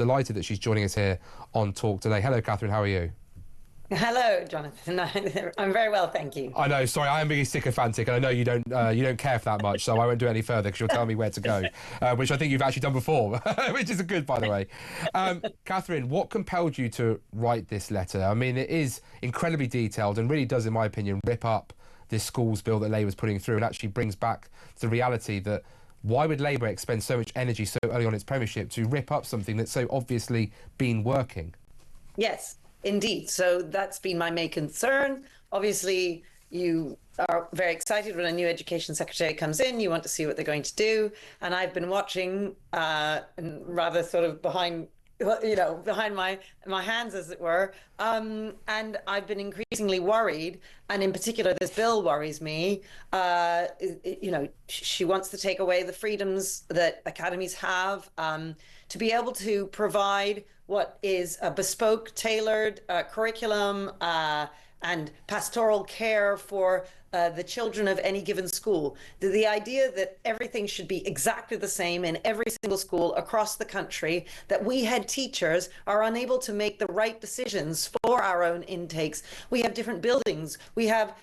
delighted that she's joining us here on Talk today. Hello, Katharine, how are you? Hello, Jonathan. I'm very well, thank you. I know, sorry, I am being sycophantic, and I know you don't care for that much, so I won't do any further because you'll tell me where to go, which I think you've actually done before, which is good, by the way. Katharine, what compelled you to write this letter? I mean, it is incredibly detailed and really does, in my opinion, rip up this schools bill that Labour's putting through and actually brings back the reality that why would Labour expend so much energy so early on its premiership to rip up something that's so obviously been working? Yes, indeed. So that's been my main concern. Obviously, you are very excited when a new education secretary comes in. You want to see what they're going to do. And I've been watching and rather sort of behind my hands, as it were. And I've been increasingly worried. And in particular, this bill worries me. She wants to take away the freedoms that academies have to be able to provide what is a bespoke, tailored curriculum and pastoral care for the children of any given school. The idea that everything should be exactly the same in every single school across the country, that we head teachers are unable to make the right decisions for our own intakes. We have different buildings, we have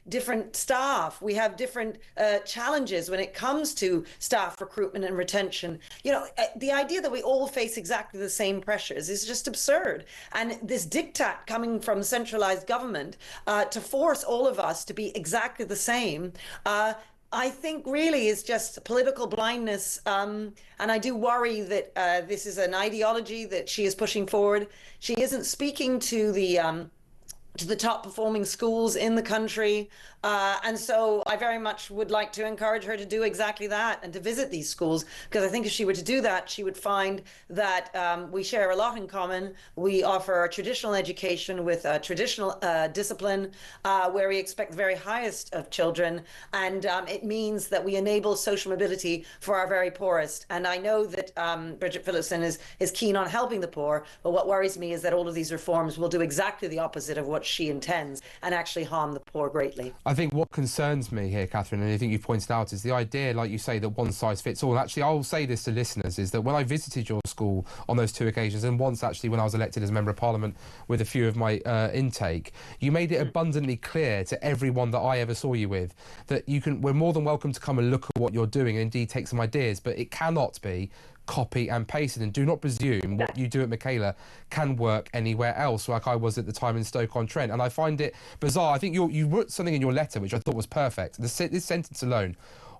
different staff, we have different challenges when it comes to staff recruitment and retention. The idea that we all face exactly the same pressures is just absurd. And this diktat coming from centralized government to force all of us to be exactly the same, I think really is just political blindness. And I do worry that this is an ideology that she is pushing forward. She isn't speaking to the top performing schools in the country. And so I very much would like to encourage her to do exactly that and to visit these schools, because I think if she were to do that, she would find that we share a lot in common. We offer a traditional education with a traditional discipline where we expect the very highest of children. And it means that we enable social mobility for our very poorest. And I know that Bridget Phillipson is keen on helping the poor, but what worries me is that all of these reforms will do exactly the opposite of what she intends and actually harm the poor greatly. I think what concerns me here, Katharine, and I think you've pointed out, is the idea, like you say, that one size fits all. And actually, I'll say this to listeners, is that when I visited your school on those two occasions, and once actually when I was elected as a Member of Parliament with a few of my intake, you made it abundantly clear to everyone that I ever saw you with that we're more than welcome to come and look at what you're doing and indeed take some ideas, but it cannot be copy and pasted, and do not presume what you do at Michaela can work anywhere else, like I was at the time in Stoke-on-Trent. And I find it bizarre. I think you wrote something in your letter which I thought was perfect. This sentence alone: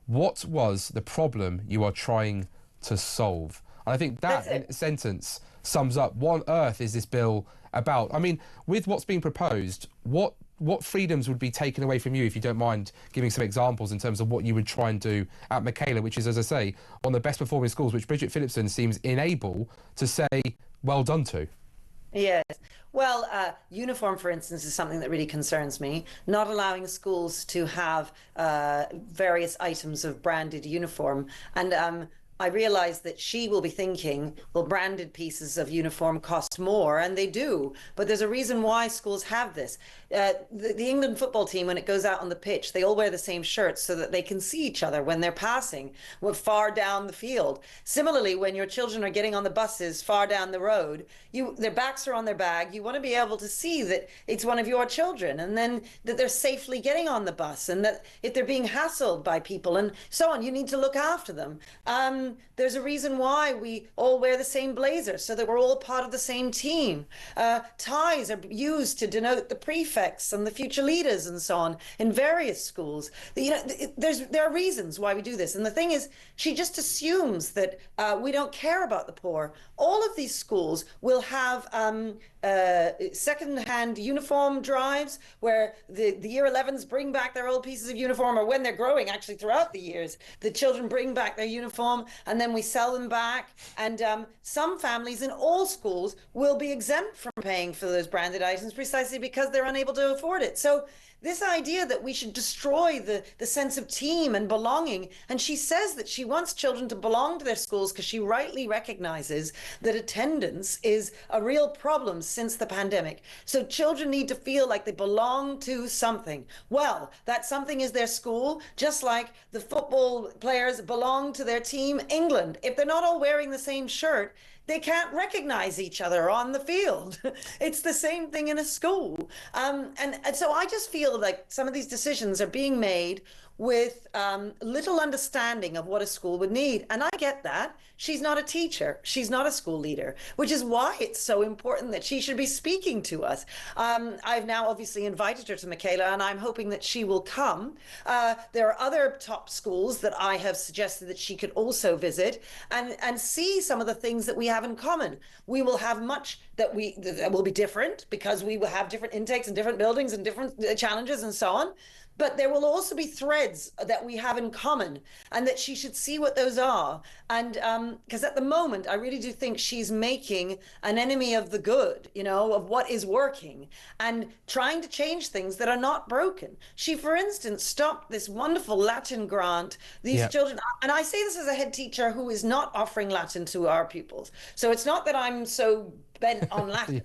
what was the problem you are trying to solve? And I think that sentence sums up what on earth is this bill about. I mean, with what's being proposed, what freedoms would be taken away from you, if you don't mind giving some examples in terms of what you would try and do at Michaela, which is, as I say, one of the best performing schools, which Bridget Phillipson seems unable to say well done to? Yes. Well, uniform, for instance, is something that really concerns me. Not allowing schools to have various items of branded uniform. And I realize that she will be thinking, well, branded pieces of uniform cost more, and they do. But there's a reason why schools have this. The England football team, when it goes out on the pitch, they all wear the same shirts so that they can see each other when they're passing far down the field. Similarly, when your children are getting on the buses far down the road, their backs are on their bag. You want to be able to see that it's one of your children, and then that they're safely getting on the bus, and that if they're being hassled by people and so on, you need to look after them. There's a reason why we all wear the same blazer, so that we're all part of the same team. Ties are used to denote the prefects and the future leaders and so on in various schools. There are reasons why we do this. And the thing is, she just assumes that we don't care about the poor. All of these schools will have second-hand uniform drives where the year 11s bring back their old pieces of uniform, or when they're growing, actually throughout the years, the children bring back their uniform, and then we sell them back. And some families in all schools will be exempt from paying for those branded items precisely because they're unable to afford it. So this idea that we should destroy the sense of team and belonging, and she says that she wants children to belong to their schools because she rightly recognizes that attendance is a real problem since the pandemic. So children need to feel like they belong to something. Well, that something is their school, just like the football players belong to their team, England. If they're not all wearing the same shirt, they can't recognize each other on the field. It's the same thing in a school. And so I just feel like some of these decisions are being made with little understanding of what a school would need. And I get that. She's not a teacher. She's not a school leader, which is why it's so important that she should be speaking to us. I've now obviously invited her to Michaela, and I'm hoping that she will come. There are other top schools that I have suggested that she could also visit and see some of the things that we have in common. We will have much that will be different because we will have different intakes and different buildings and different challenges and so on. But there will also be threads that we have in common, and that she should see what those are. And because at the moment, I really do think she's making an enemy of the good, you know, of what is working, and trying to change things that are not broken. She, for instance, stopped this wonderful Latin grant. These children, and I say this as a head teacher who is not offering Latin to our pupils. So it's not that I'm so bent on Latin.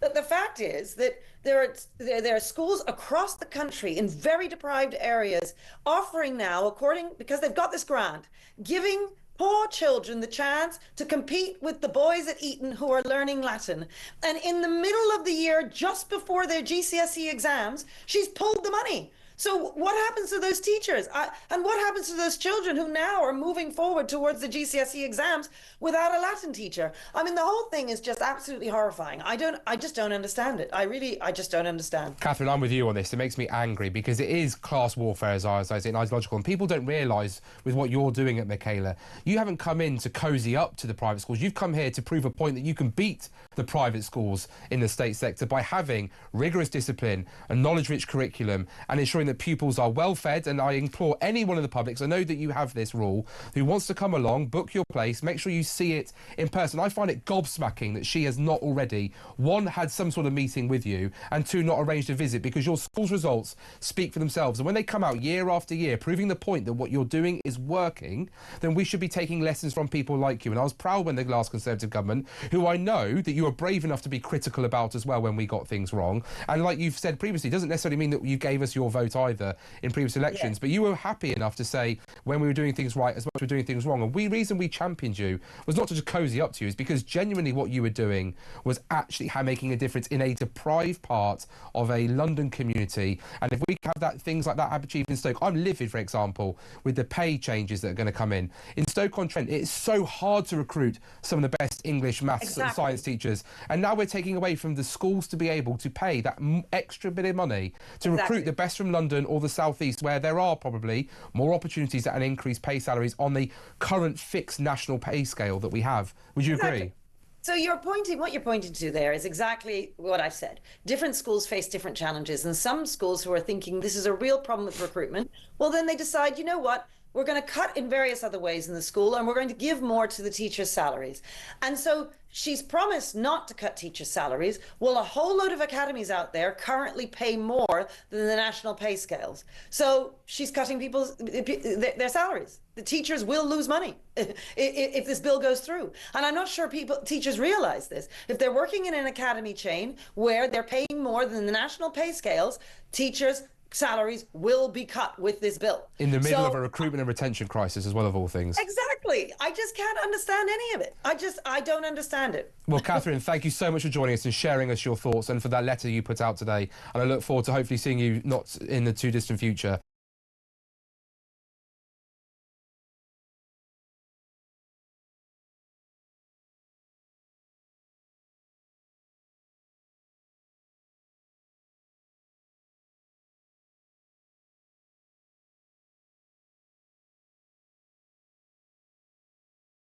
But the fact is that there are schools across the country in very deprived areas offering now, because they've got this grant, giving poor children the chance to compete with the boys at Eton who are learning Latin. And in the middle of the year, just before their GCSE exams, she's pulled the money. So what happens to those teachers? And what happens to those children who now are moving forward towards the GCSE exams without a Latin teacher? I mean, the whole thing is just absolutely horrifying. I just don't understand it. I just don't understand. Katharine, I'm with you on this. It makes me angry because it is class warfare, as I say, ideological. And people don't realise with what you're doing at Michaela, you haven't come in to cosy up to the private schools. You've come here to prove a point that you can beat the private schools in the state sector by having rigorous discipline, a knowledge-rich curriculum, and ensuring that pupils are well fed. And I implore anyone in the public, so I know that you have this rule, who wants to come along, book your place, make sure you see it in person. I find it gobsmacking that she has not already, one, had some sort of meeting with you, and two, not arranged a visit, because your school's results speak for themselves. And when they come out year after year proving the point that what you're doing is working, then we should be taking lessons from people like you. And I was proud when the last Conservative government, who I know that you were brave enough to be critical about as well when we got things wrong. And like you've said previously, it doesn't necessarily mean that you gave us your vote either in previous elections, but you were happy enough to say when we were doing things right as much as we were doing things wrong. And the reason we championed you was not to just cosy up to you, is because genuinely what you were doing was actually making a difference in a deprived part of a London community. And if we have that, things like that achieved in Stoke, I'm livid, for example, with the pay changes that are going to come in. In Stoke-on-Trent, it's so hard to recruit some of the best English, maths and science teachers. And now we're taking away from the schools to be able to pay that extra bit of money to recruit the best from London or the South East, where there are probably more opportunities and increased pay salaries on the current fixed national pay scale that we have. Would you agree? So what you're pointing to there is exactly what I've said. Different schools face different challenges, and some schools who are thinking this is a real problem with recruitment, well, then they decide, you know what? We're going to cut in various other ways in the school, and we're going to give more to the teachers' salaries. And so she's promised not to cut teachers' salaries. Well, a whole load of academies out there currently pay more than the national pay scales. So she's cutting their salaries. The teachers will lose money if this bill goes through. And I'm not sure teachers realize this. If they're working in an academy chain where they're paying more than the national pay scales, teachers' salaries will be cut with this bill. In the middle of a recruitment and retention crisis as well, of all things. Exactly. I just can't understand any of it. I don't understand it. Well, Katharine, thank you so much for joining us and sharing us your thoughts, and for that letter you put out today. And I look forward to hopefully seeing you not in the too distant future